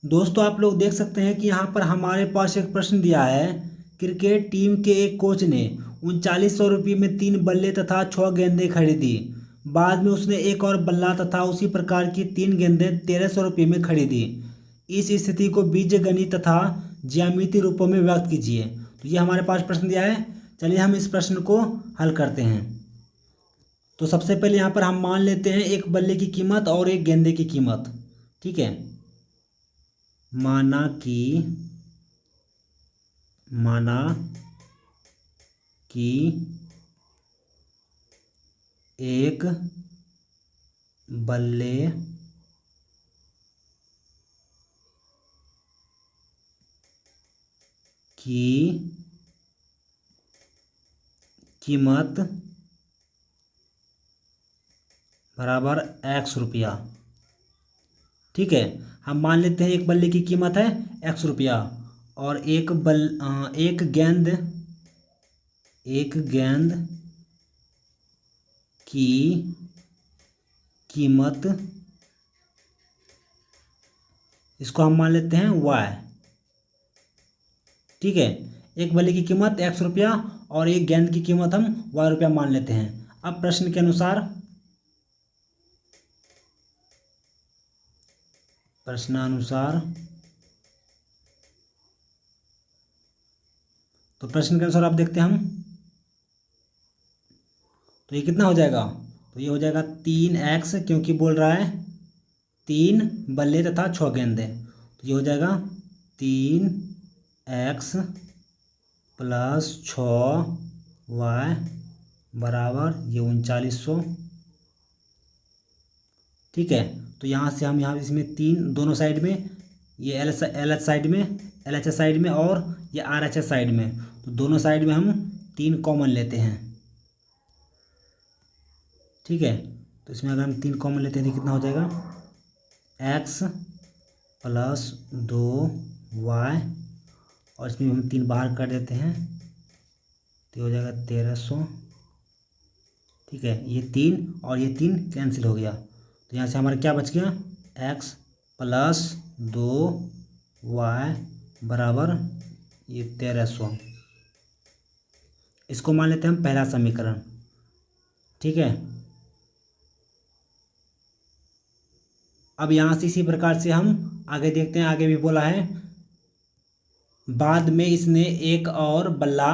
दोस्तों आप लोग देख सकते हैं कि यहाँ पर हमारे पास एक प्रश्न दिया है। क्रिकेट टीम के एक कोच ने 3900 रुपये में 3 बल्ले तथा 6 गेंदें खरीदी। बाद में उसने एक और बल्ला तथा उसी प्रकार की 3 गेंदें 1300 रुपये में खरीदी। इस स्थिति को बीजगणित तथा ज्यामितीय रूपों में व्यक्त कीजिए। तो ये हमारे पास प्रश्न दिया है। चलिए हम इस प्रश्न को हल करते हैं। तो सबसे पहले यहाँ पर हम मान लेते हैं एक बल्ले की कीमत और एक गेंदे की कीमत। ठीक है, माना कि एक बल्ले की कीमत बराबर x रुपया। ठीक है, हम मान लेते हैं एक बल्ले की कीमत है x रुपया और एक गेंद की कीमत, इसको हम मान लेते हैं y। ठीक है, एक बल्ले की कीमत x रुपया और एक गेंद की कीमत हम y रुपया मान लेते हैं। अब प्रश्न के अनुसार तो प्रश्न के अनुसार आप देखते हैं हम, तो ये कितना हो जाएगा? तो ये हो जाएगा 3x, क्योंकि बोल रहा है 3 बल्ले तथा 6 गेंदें। तो ये हो जाएगा 3x + 6y बराबर ये 3900। ठीक है, तो यहाँ से हम इसमें 3 दोनों साइड में, ये एल एच साइड में, LHS साइड में और ये RHS साइड में, तो दोनों साइड में हम 3 कॉमन लेते हैं। ठीक है, तो इसमें अगर हम 3 कॉमन लेते हैं तो कितना हो जाएगा? x + 2y, और इसमें हम 3 बाहर कर देते हैं तो हो जाएगा 1300। ठीक है, ये 3 और ये 3 कैंसिल हो गया, तो यहाँ से हमारा क्या बच गया? x + 2y बराबर ये 1300। इसको मान लेते हैं हम पहला समीकरण। ठीक है, अब यहाँ से इसी प्रकार से हम आगे देखते हैं। आगे भी बोला है बाद में इसने एक और बल्ला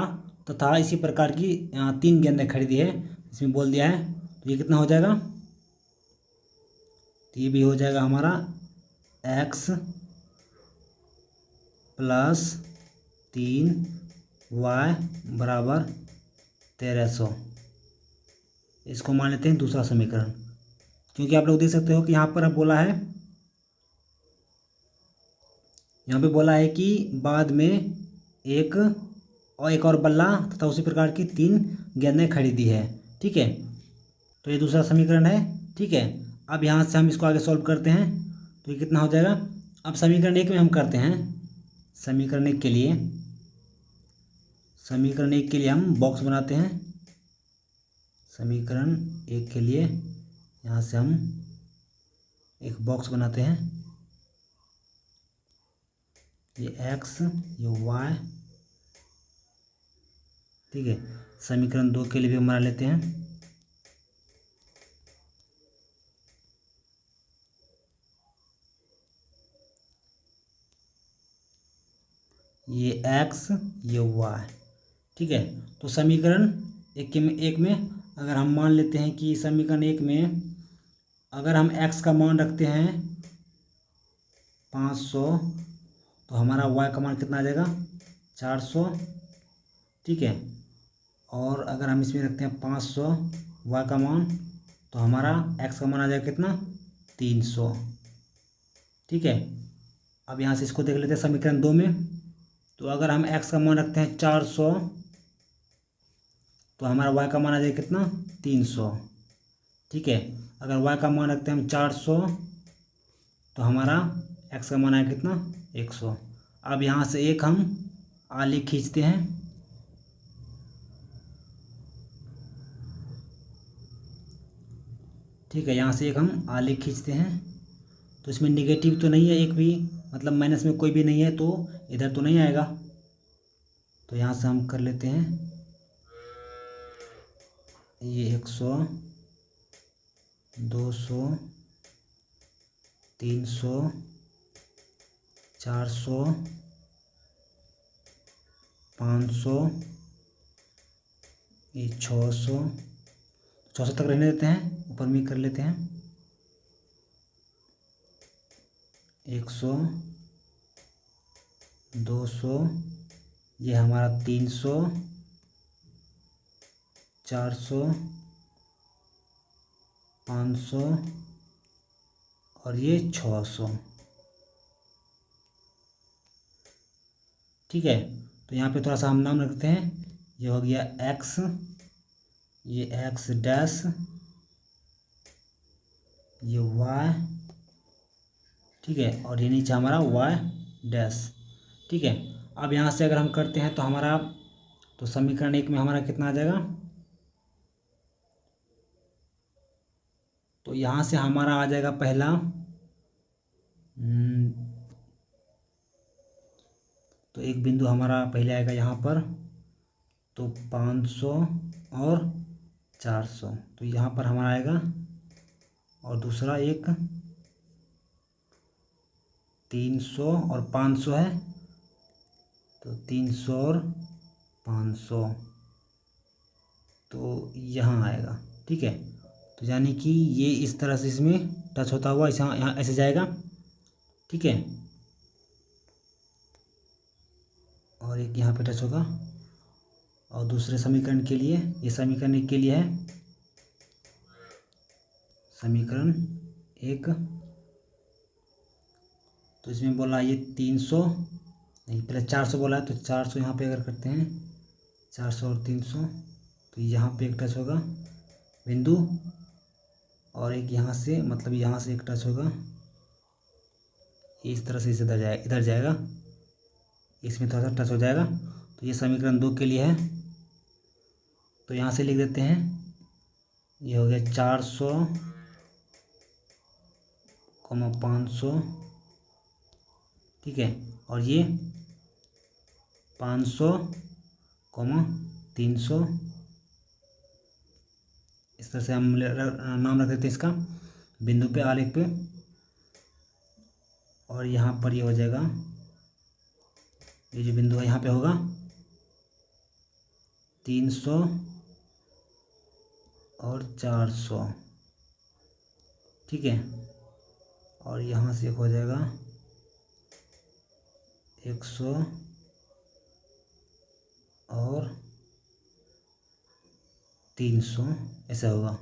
तथा इसी प्रकार की 3 गेंदें खरीदी है, इसमें बोल दिया है। तो ये कितना हो जाएगा? तो ये भी हो जाएगा हमारा x + 3y बराबर 1300। इसको मान लेते हैं दूसरा समीकरण, क्योंकि आप लोग देख सकते हो कि यहाँ पर बोला है, यहाँ पे बोला है कि बाद में एक और बल्ला तथा उसी प्रकार की 3 गेंदें खरीदी है। ठीक है, तो ये दूसरा समीकरण है। ठीक है, अब यहाँ से हम इसको आगे सॉल्व करते हैं तो ये कितना हो जाएगा? अब समीकरण 1 में हम करते हैं। समीकरण 1 के लिए हम बॉक्स बनाते हैं। समीकरण 1 के लिए यहाँ से हम एक बॉक्स बनाते हैं। ये x, ये y। ठीक है, समीकरण 2 के लिए भी हम बना लेते हैं। ये x, ये y। ठीक है, तो समीकरण एक में अगर हम मान लेते हैं कि समीकरण 1 में अगर हम x का मान रखते हैं 500, तो हमारा y का मान कितना आ जाएगा? 400। ठीक है, और अगर हम इसमें रखते हैं 500 y का मान, तो हमारा x का मान आ जाएगा कितना? 300। ठीक है, अब यहाँ से इसको देख लेते हैं समीकरण 2 में। तो अगर हम x का मान रखते हैं 400, तो हमारा y का मान आ जाएगा कितना? 300। ठीक है, अगर y का मान रखते हैं हम 400, तो हमारा x का मान आएगा कितना? 100। अब यहाँ से एक हम आलेख खींचते हैं। ठीक है, यहाँ से एक हम आलेख खींचते हैं। तो इसमें निगेटिव तो नहीं है एक भी, मतलब माइनस में कोई भी नहीं है तो इधर तो नहीं आएगा। तो यहाँ से हम कर लेते हैं ये 100, 200, 300, 400, 500, ये 600 तक रहने देते हैं, ऊपर में कर लेते हैं 100, 200, ये हमारा 300, 400, 500 और ये 600। ठीक है, तो यहाँ पे थोड़ा सा हम नाम रखते हैं, ये हो गया x, ये x डैश, ये y, ठीक है, और ये नीचे हमारा y डैश। ठीक है, अब यहाँ से अगर हम करते हैं तो हमारा तो समीकरण 1 में हमारा कितना आ जाएगा, तो यहाँ से हमारा आ जाएगा पहला तो एक बिंदु हमारा पहले आएगा यहाँ पर, तो 500 और 400, तो यहाँ पर हमारा आएगा, और दूसरा एक 300 और 500 है, तो 300 और 500 तो यहाँ आएगा। ठीक है, तो यानी कि ये इस तरह से इसमें टच होता हुआ यहाँ ऐसे जाएगा। ठीक है, और एक यहाँ पे टच होगा, और दूसरे समीकरण के लिए, ये समीकरण 1 के लिए है, समीकरण 1, तो इसमें बोला ये 300 नहीं, पहले 400 बोला है, तो 400 यहाँ पे अगर करते हैं 400 और 300, तो यहाँ पे एक टच होगा बिंदु, और एक यहाँ से, मतलब यहाँ से एक टच होगा, इस तरह से इसे इधर जाएगा, इसमें थोड़ा सा टच हो जाएगा। तो ये समीकरण 2 के लिए है, तो यहाँ से लिख देते हैं, ये हो गया 400, 500, ठीक है, और ये 500, 300, इस तरह से हम नाम रख देते हैं इसका बिंदु पे, आलेख पे, और यहाँ पर ये हो जाएगा, ये जो बिंदु है यहाँ पे होगा 300 और 400। ठीक है, और यहाँ से एक हो जाएगा 100 और 300, ऐसा होगा।